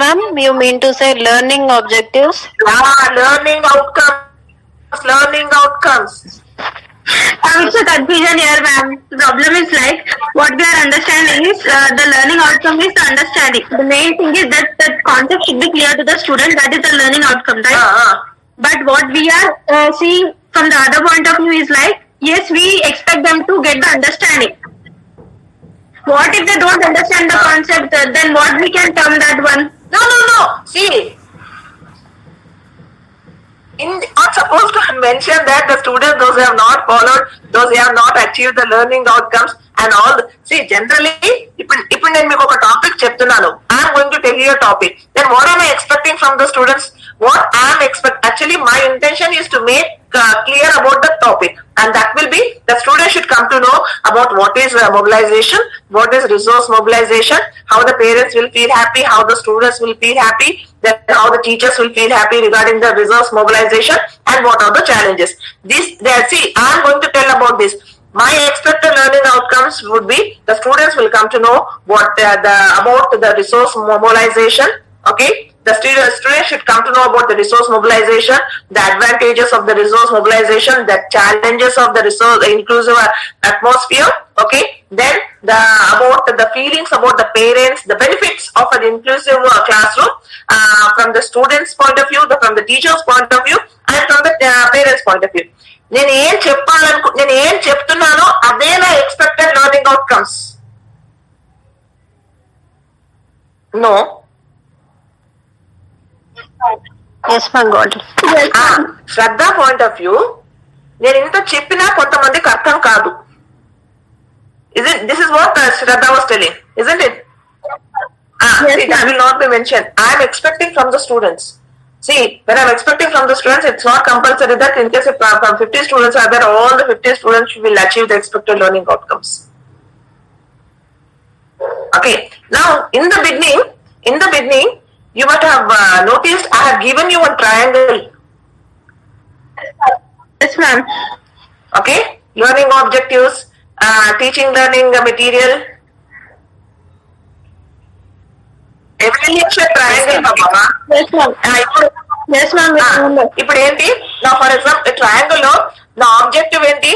ma'am, you mean to say learning objectives? Yeah, learning outcomes. It's a confusion here, ma'am. The problem is like what we are understanding is the learning outcome is the understanding. The main thing is that the concept should be clear to the student. That is the learning outcome, right? But what we are seeing from the other point of view is like, yes, we expect them to get the understanding. What if they don't understand the concept? Then what we can term that one? No. See, are supposed to mention that the students, those who have not followed, those who have not achieved the learning outcomes and all. See, generally, ఇప్పుడు నేను మీకు ఒక topic చెప్తున్నాను. I'm going to tell you a topic. Then what am I expecting from the students? What I am actually my intention is to make clear about the topic, and that will be the student should come to know about what is mobilization, what is resource mobilization, how the parents will feel happy, how the students will feel happy, then how the teachers will feel happy regarding the resource mobilization, and what are the challenges. See, I am going to tell about this. My expected learning outcomes would be the students will come to know what about the resource mobilization. Okay, the students should come to know about the resource mobilization, the advantages of the resource mobilization, the challenges of the resource inclusive atmosphere. Okay, then about the feelings about the parents, the benefits of an inclusive classroom from the students' point of view, from the teachers' point of view, and from the parents' point of view. నేను ఏం చెప్తున్నానో అదే నా expected learning outcomes. No Yes, ma'am, got it. Shraddha point of view నేను ఇంత చెప్పినా కొంతమందికి అర్థం కాదు. This is what Shraddha was telling, isn't it? See, that will not be mentioned. I am expecting from the students. See, when I am expecting from the students, it's not compulsory that in case if from 50 students are there, all the 50 students will achieve the expected learning outcomes. Okay. Now, in the beginning, you might have noticed I have given you a triangle. Yes, ma'am. Okay. Learning objectives, teaching learning material. Evaluation triangle, Mama. Yes, ma'am. Yes, ma'am. ఇప్పుడు ఏంటి నా for example triangle లో నా objective ఏంటి?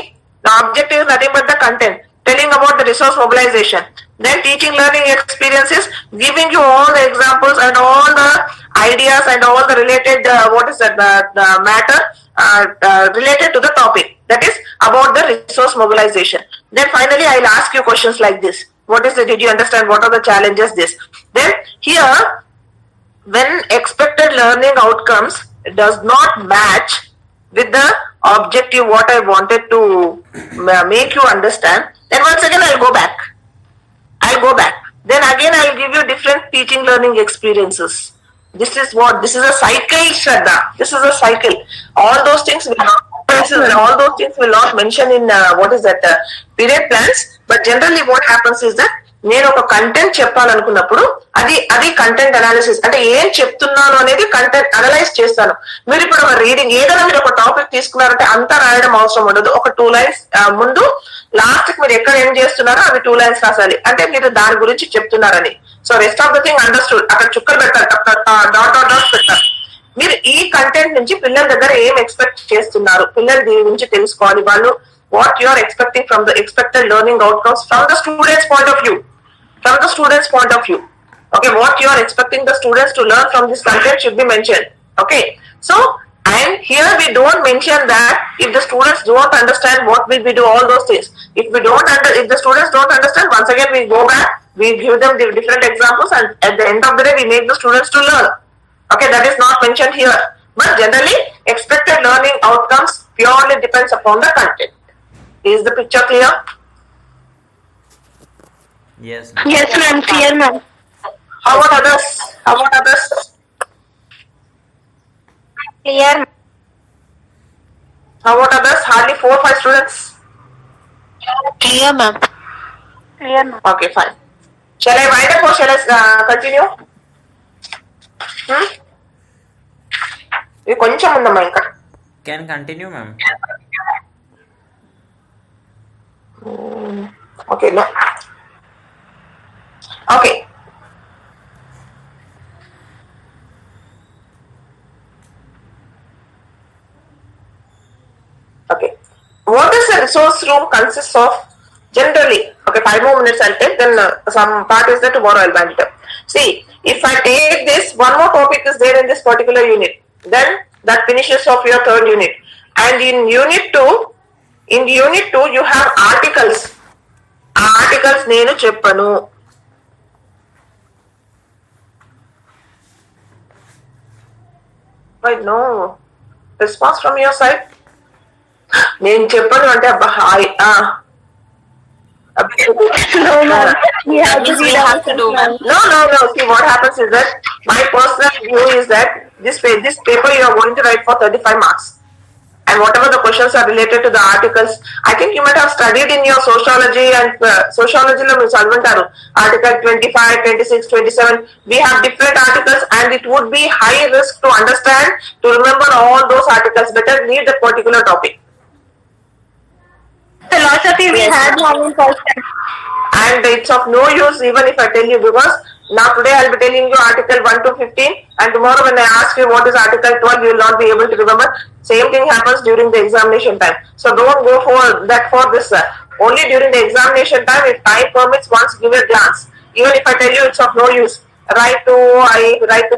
నా objective is nothing but the content, telling about the resource mobilisation, then teaching learning experiences, giving you all the examples and all the ideas and all the related matter related to the topic, that is about the resource mobilization. Then finally I will ask you questions like this. Did you understand what are the challenges? This. Then here, when expected learning outcomes does not match with the objective what I wanted to make you understand, then once again I'll go back. Then again I'll give you different teaching learning experiences. This is a cycle, Shraddha. This is a cycle. All those things will not mention in period plans, but generally what happens is that నేను ఒక content చెప్పాలనుకున్నప్పుడు అది content analysis, అంటే ఏం చెప్తున్నాను అనేది content analyse చేస్తాను. మీరు ఇప్పుడు ఒక రీడింగ్ ఏదైనా మీరు ఒక టాపిక్ తీసుకున్నారంటే అంతా రాయడం అవసరం ఉండదు. ఒక 2 lines ముందు లాస్ట్ కి మీరు ఎక్కడ ఏం చేస్తున్నారో అవి 2 lines రాసాలి, అంటే మీరు దాని గురించి చెప్తున్నారని. So rest of the thing understood, అక్కడ చుక్కలు పెట్టాలి, డాట్ పెట్టాలి. మీరు ఈ కంటెంట్ నుంచి పిల్లల దగ్గర ఏం ఎక్స్పెక్ట్ చేస్తున్నారు, పిల్లలు దీని గురించి తెలుసుకోవాలి. వాళ్ళు what you are expecting from the expected learning outcomes from the students' point of view. Okay, what you are expecting the students to learn from this content should be mentioned. Okay, so and here we don't mention that if the students don't understand, what will we do? All those things. If the students don't understand, once again we go back, we give them the different examples, and at the end of the day we make the students to learn. Okay, that is not mentioned here. But generally, expected learning outcomes purely depends upon the content. Is the picture clear? Yes. Yes, ma'am. Clear, ma'am. How about others? Clear. How about others? Hardly 4 or 5 students. Clear, ma'am. Clear, ma'am. Okay, fine. Shall I wind up or shall I continue? ఇది కొంచెం ఉందమ్మా ఇంకా. Can continue, ma'am. Okay, no. Okay. Okay. What does the resource room consists of generally? Okay, 5 more minutes I'll take, then some part is there, tomorrow I'll wind it up. See, if I take this, one more topic is there in this particular unit, then that finishes off your 3rd unit. And in unit 2, you have articles. Articles నేను చెప్పను. Wait, no response from your side. నేను చెప్పను అంటే అబ్బా hi. We have to read have to do, ma'am. No. See, what happens is that my personal view is that this paper you are going to write for 35 marks. and whatever the questions are related to the articles. I think you might have studied in your sociology and sociology lo meer chadavantaru. Article 25, 26, 27. We have different articles and it would be high risk to understand, to remember all those articles. Better read the particular topic. Philosophy we had morning question. And it's of no use even if I tell you, because now today I'll be telling you article 1 to 15 and tomorrow when I ask you what is article 12 you will not be able to remember. Same thing happens during the examination time. So don't go for that for this. Only during the examination time, if time permits, once give a glance. Even if I tell you it's of no use. Right to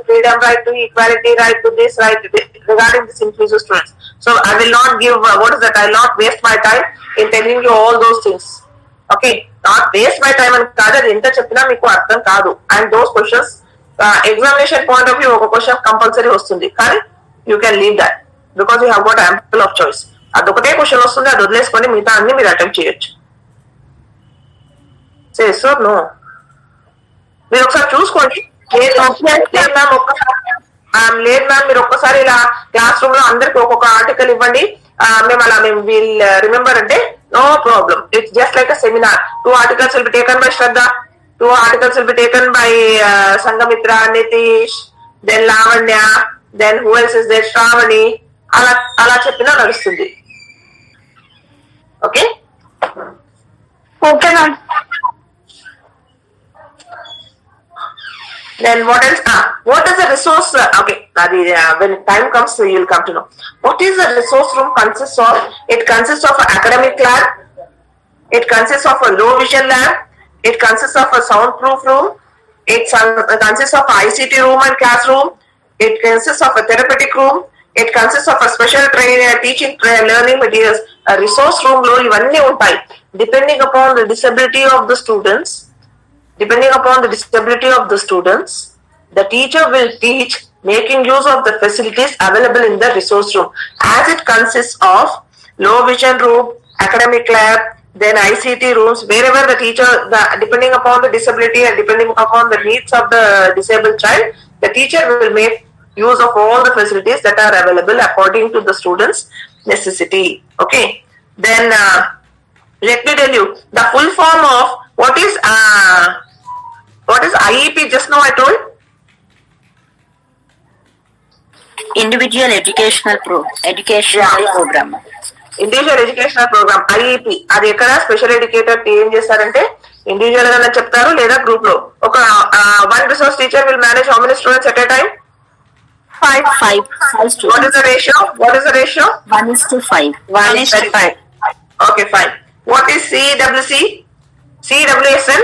freedom, right to equality, right to this, right to this, regarding this inclusive students. So I will not give, what is that, I will not waste my time in telling you all those things. Okay, not waste my time and kaadu, adi enta cheppina meeku artham kaadu. And those questions, examination point of view, oka question compulsory vastundi. Kani you can leave that because you have got ample of choice. Adokate question vastundi, adi odleskoni migitha anni meer attempt cheyochu. Say yes or no? మీరు ఒకసారి చూసుకోండి. లేదు ma'am మీరు ఒక్కసారి ఇలా class room లో అందరికి ఒక్కొక్క ఆర్టికల్ ఇవ్వండి, మేము విల్ రిమెంబర్ అంటే no problem. It's just like a seminar. 2 articles will be taken by Shraddha, 2 articles will be taken by Sangamitra, Nitish, then Lavanya, then who else is there, Shravani. అలా చెప్పినా నడుస్తుంది. Okay Okay, ma'am. Then what else? What is the resource? Okay, when time comes, you will come to know. What is the resource room consists of? It consists of an academic lab. It consists of a low vision lab. It consists of a soundproof room. It consists of an ICT room and classroom. It consists of a therapeutic room. It consists of a special teaching learning materials. A resource room lo ivanni untai. Depending upon the disability of the students. The teacher will teach making use of the facilities available in the resource room, as it consists of low vision room, academic lab, then ICT rooms. Wherever the teacher, depending upon the disability and depending upon the needs of the disabled child, the teacher will make use of all the facilities that are available according to the student's necessity. Okay, then let me tell you the full form of what is IEP. Just now I told Individual educational program. Individual educational programme IEP. అది ఎక్కడ special educator ఏం చేస్తారంటే individual గా చెప్తారు లేదా group లో ఒక 1 resource teacher will manage how many students at a time? 5 students. What is the ratio? 1:5. 1:5. Okay, fine. What is CWC? CWSN?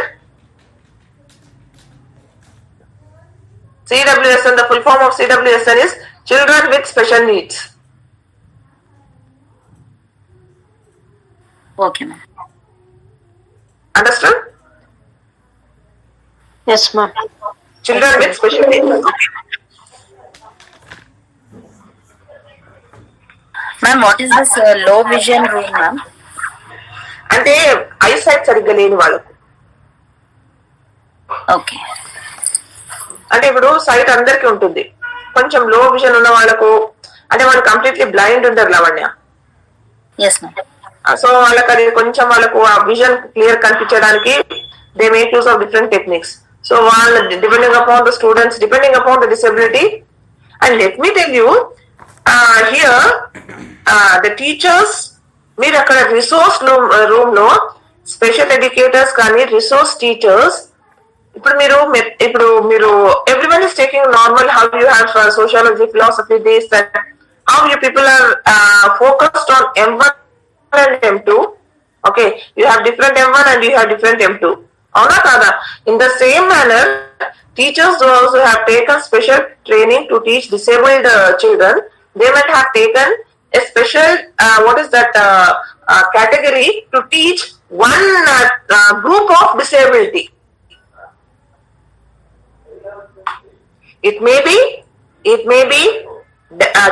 CWSN, the full form of CWSN is Children with Special Needs. Okay, ma'am. Understood? Yes, ma'am. Children with Special Needs. Okay. Ma'am, what is this low vision room, ma'am? అంటే eyesight సరిగ్గా లేని వాళ్ళకు. Okay. అంటే ఇప్పుడు site అందరికి ఉంటుంది, కొంచెం లో విజన్ ఉన్న వాళ్ళకు, అంటే వాళ్ళు కంప్లీట్లీ బ్లైండ్ ఉంటారు లావణ్య. Yes, ma'am. సో వాళ్ళకి అది కొంచెం వాళ్ళకు ఆ విజన్ క్లియర్ కనిపించడానికి they make use of different techniques. So వాళ్ళు depending upon the students, depending upon the disability. And let me tell you here the teachers, మీరు అక్కడ రిసోర్స్ రూమ్ లో స్పెషల్ ఎడ్యుకేటర్స్ కానీ రిసోర్స్ టీచర్స్, ఇప్పుడు మీరు everyone is taking normal, how you have sociology, philosophy, this that, how you people are focused on M1 and M2. Okay, you have different M1 and you have different M2. Avuna kada? In the same manner, teachers also have taken special training to teach disabled children. They might have taken a special what is that category to teach one group of disability. It may be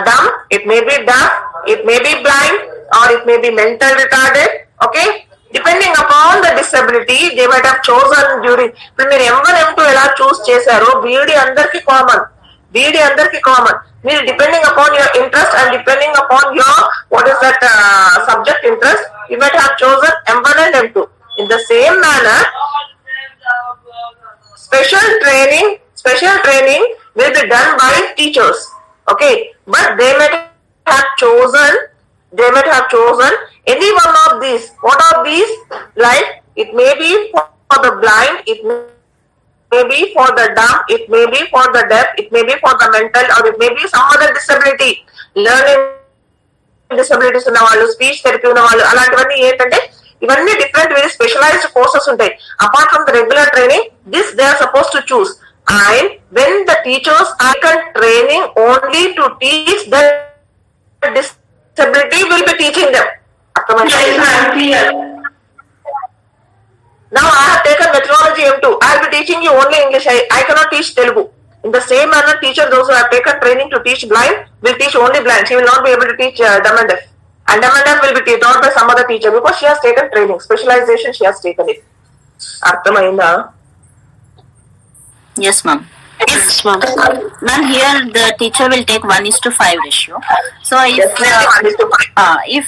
dumb, it may be deaf, it may be blind, or it may be mental retarded. Okay, depending upon the disability they might have chosen during. ఇప్పుడు మీరు M1 M2 ఎలా చూస్ చేశారో BEd అందరికి common. BD అందరికి common. మీరు depending upon your interest and depending upon your what is that subject interest, you might have chosen M1 and M2. In the same manner, special training will be done by teachers. Okay, but they might have chosen any one of these. What are these? Like it may be for the blind, it may be for the dumb, it may be for the deaf, it may be for the mental, or it may be some other disability. Learning disabilities ఉన్న వాళ్ళు, speech therapy ఉన్న వాళ్ళు, అలాంటివన్నీ ఏంటంటే ఇవన్నీ different very specialised courses ఉంటాయి. Apart from the regular training, this they are suppose to choose. And when the teachers are training only to teach the disability, will be teaching them. Now I have taken meteorology M2. I will be teaching you only English. I cannot teach Telugu. In the same manner, teacher, those who have taken training to teach blind, will teach only blind. She will not be able to teach dumb and deaf. And dumb and deaf will be taught by some other teacher because she has taken training. Specialization, she has taken it. Arthamainda? Yes, ma'am. Yes, ma'am. Ma'am, here the teacher will take 1:5 ratio. So if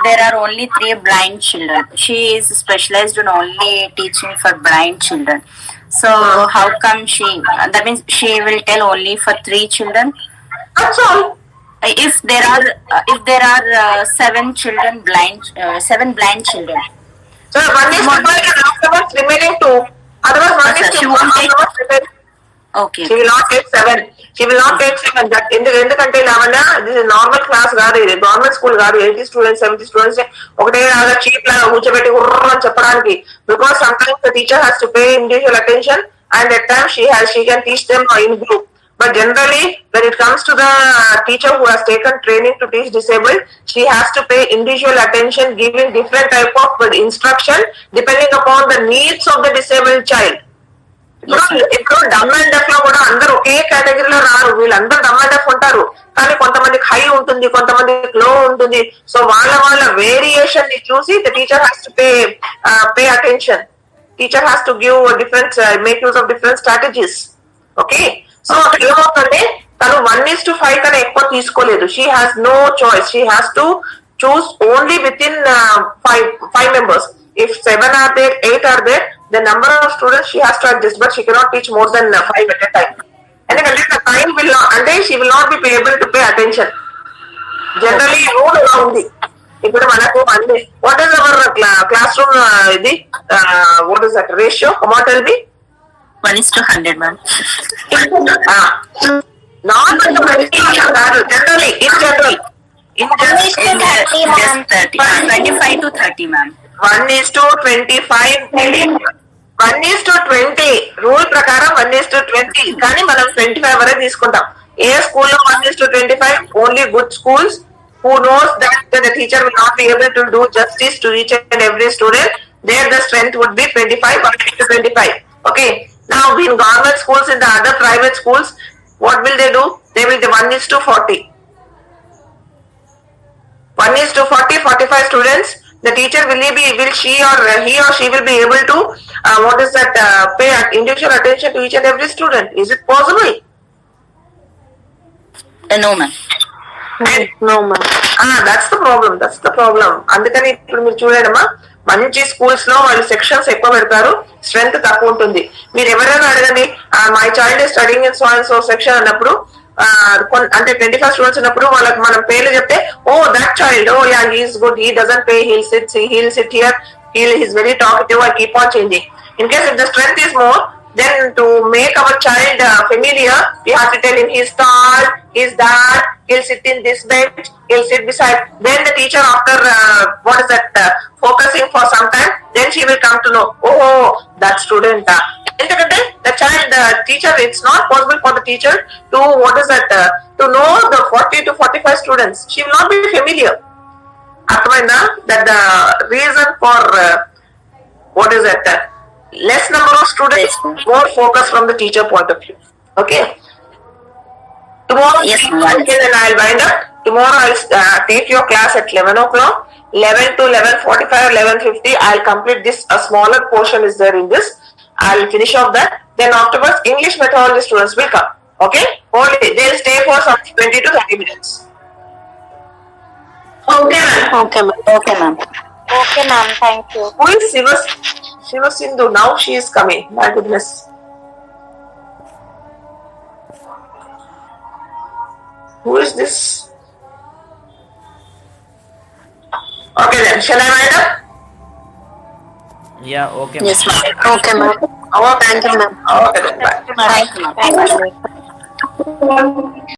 there are only 3 blind children, she is specialized in only teaching for blind children. So how come that means she will tell only for 3 children? That's all. If there are 7 children blind, 7 blind children. So 1:5 and afterwards remaining 2. Otherwise, 1:5 she won't take. Okay. She will not take 7. She will not take 7. That ఎందుకంటే Lavanya, this is normal class కాదు, ఇది government school కాదు. 80 students 70 students ఒకటే లాగా cheap లాగా కూర్చోబెట్టి అని చెప్పడానికి. Because sometimes the teacher has to pay individual attention, and at times she can teach them in group. But generally, when it comes to the teacher who has taken training to teach disabled, she has to pay individual attention, giving different type of instruction depending upon the needs of the disabled child. ఇప్పుడు డమ్ and డెఫ్ లో కూడా అందరూ ఒకే కేటగిరీలో రారు. వీళ్ళందరూ డమ్ and డెఫ్ ఉంటారు, కానీ కొంతమందికి హై ఉంటుంది, కొంతమందికి లో ఉంటుంది. సో వాళ్ళ వేరియేషన్ ని చూసి the teacher has to pay attention. Teacher has to give different make use of different strategies. Okay, so ఏమవుతుందంటే తను 1:5 కన్నా ఎక్కువ తీసుకోలేదు. She has no choice. She has to choose only within 5 members. If 7 are there, 8 are there, the number of students she has to adjust, but she cannot teach more than 5 at a time. ఎందుకంటే the time will not, అంటే she will not be able to pay attention. Generally rule ఎలా ఉంది ఇప్పుడు మనకు అన్ని, what is our classroom ఇది what is that ratio? What will be? 1:100, ma'am. Not generally, in general. Just 30, 25 to 30, ma'am. 1:25. 1:20 rule ప్రకారం 1:20, కానీ మనం 25 వరకు తీసుకుంటాం. ఏ స్కూల్లో 1:25? Only good schools who knows that the teacher will not be able to do justice to each and every student. There the strength would be 25 or 25. Okay, now in government schools, in the other private schools, what will they do? They will do 1:40. 1:40, 45 students. The teacher will he or she will be able to what is that pay individual attention to each and every student. Is it possible? No, ma'am. No, ma'am. That's the problem. అందుకని ఇప్పుడు మీరు చూడమ్మా, మంచి schools లో వాళ్ళు sections ఎక్కువ పెడతారు, strength తక్కువ ఉంటుంది. మీరు ఎవరైనా అడగండి, my child is studying in so and so section అన్నప్పుడు, అంటే 25 స్టూడెంట్స్ ఉన్నప్పుడు వాళ్ళకి మనం పేర్లు చెప్తే, oh that child, oh yeah he's good, he doesn't pay, he'll sit here, he's very talkative, I keep on changing. In case if the strength is more, then to make our child familiar, we have to tell him he's tall, he's that, he'll sit in this bench, he'll sit beside. Then the teacher, after focusing for some time, then she will come to know, oh, that student. ఎందుకంటే the child, the teacher, it's not possible for the teacher to to know the 40 to 45 students. She will not be familiar. అర్థమైందా? That the reason for less number of students, more focus from the teacher point of view. Okay. Tomorrow, Yes, okay, then I'll wind up. Tomorrow I'll take your class at 11 o'clock. 11 to 11:45 or 11:50. I'll complete this. A smaller portion is there in this. I'll finish off that. Then afterwards, English methodology students will come. Okay. Only they'll stay for some 20 to 30 minutes. Okay, ma'am. Okay, ma'am. Okay, ma'am. Okay, ma'am. Thank you. Who is Shiva Sindhu? Now she is coming. My goodness. Who is this? Okay then, shall I write up? Yeah, okay. Yes, ma'am. Okay, ma'am. Okay. Thank you, ma'am. Okay then, bye. Thank you, ma'am. Thank you.